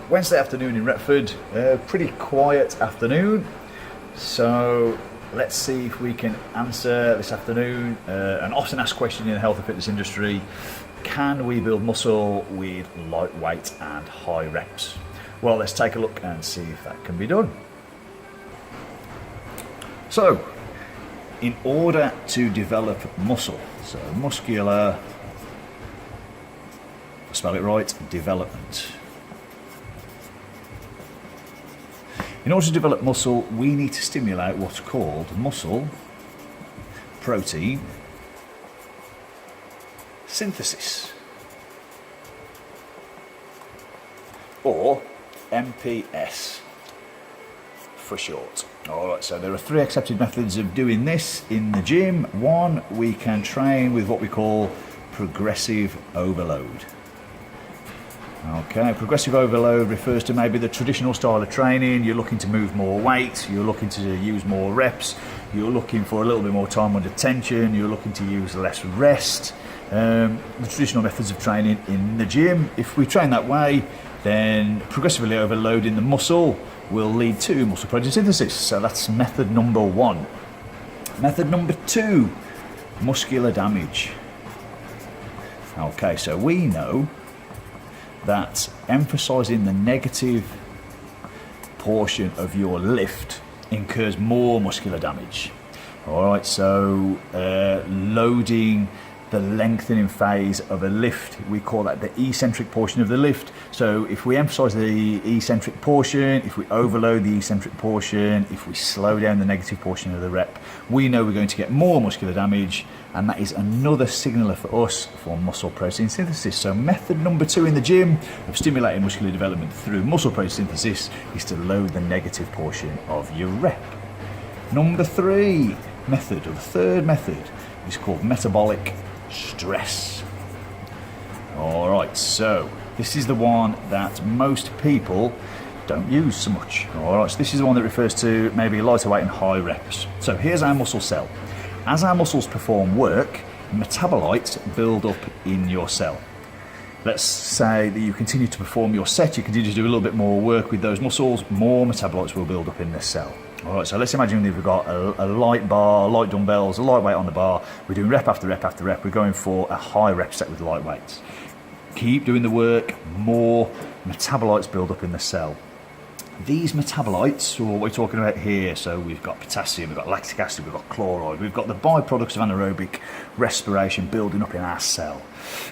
Wednesday afternoon in Retford, pretty quiet afternoon, so let's see if we can answer this afternoon an often asked question in the health and fitness industry: can we build muscle with lightweight and high reps? Well, let's take a look and see if that can be done. So, in order to develop muscle, so muscular, spell it right, development. In order to develop muscle, we need to stimulate what's called muscle protein synthesis, or MPS for short. Alright, so there are 3 accepted methods of doing this in the gym. One, we can train with what we call progressive overload. Okay, progressive overload refers to maybe the traditional style of training. You're looking to move more weight, you're looking to use more reps, you're looking for a little bit more time under tension, you're looking to use less rest. The traditional methods of training in the gym. If we train that way, then progressively overloading the muscle will lead to muscle protein synthesis. So that's method number 1. Method number 2, muscular damage. Okay, so we know that emphasizing the negative portion of your lift incurs more muscular damage. All right, so loading the lengthening phase of a lift, we call that the eccentric portion of the lift. So if we emphasize the eccentric portion, if we overload the eccentric portion, if we slow down the negative portion of the rep, we know we're going to get more muscular damage, and that is another signaler for us for muscle protein synthesis. So method number 2 in the gym of stimulating muscular development through muscle protein synthesis is to load the negative portion of your rep. Number 3 method, or the third method, is called metabolic stress. All right, so this is the one that most people don't use so much. All right, so this is the one that refers to maybe lighter weight and high reps. So here's our muscle cell. As our muscles perform work, metabolites build up in your cell. Let's say that you continue to perform your set, you continue to do a little bit more work with those muscles, more metabolites will build up in this cell. All right, so let's imagine that we've got a light bar, light dumbbells, a light weight on the bar. We're doing rep after rep after rep. We're going for a high rep set with light weights. Keep doing the work, more metabolites build up in the cell. These metabolites are what we're talking about here. So we've got potassium, we've got lactic acid, we've got chloride, we've got the byproducts of anaerobic respiration building up in our cell.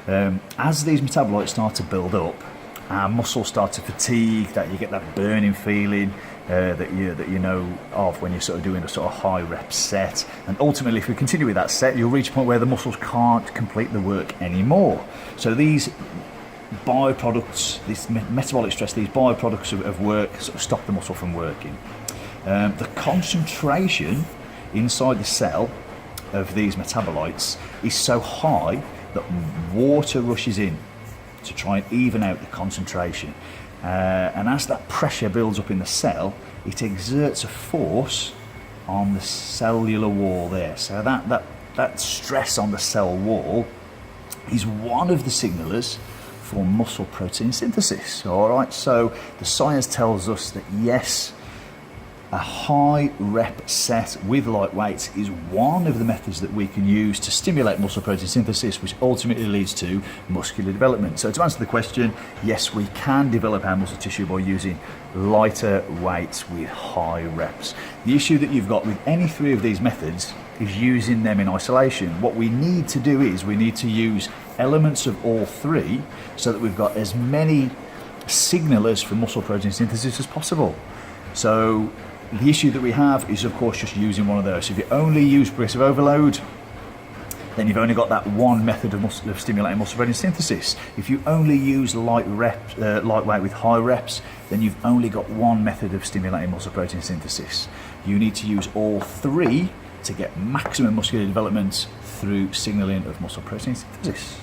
As these metabolites start to build up, our muscles start to fatigue, that you get that burning feeling that you know of when you're sort of doing a sort of high rep set. And ultimately, if we continue with that set, you'll reach a point where the muscles can't complete the work anymore. So these byproducts, this metabolic stress, these byproducts of work sort of stop the muscle from working. The concentration inside the cell of these metabolites is so high that water rushes in to try and even out the concentration. And as that pressure builds up in the cell, it exerts a force on the cellular wall there. So that stress on the cell wall is one of the signalers for muscle protein synthesis. All right, so the science tells us that yes, a high rep set with light weights is one of the methods that we can use to stimulate muscle protein synthesis, which ultimately leads to muscular development. So to answer the question, yes, we can develop our muscle tissue by using lighter weights with high reps. The issue that you've got with any 3 of these methods is using them in isolation. What we need to do is we need to use elements of all 3 so that we've got as many signalers for muscle protein synthesis as possible. So the issue that we have is, of course, just using one of those. So if you only use progressive overload, then you've only got that one method of stimulating muscle protein synthesis. If you only use lightweight with high reps, then you've only got one method of stimulating muscle protein synthesis. You need to use all 3 to get maximum muscular development through signaling of muscle protein synthesis.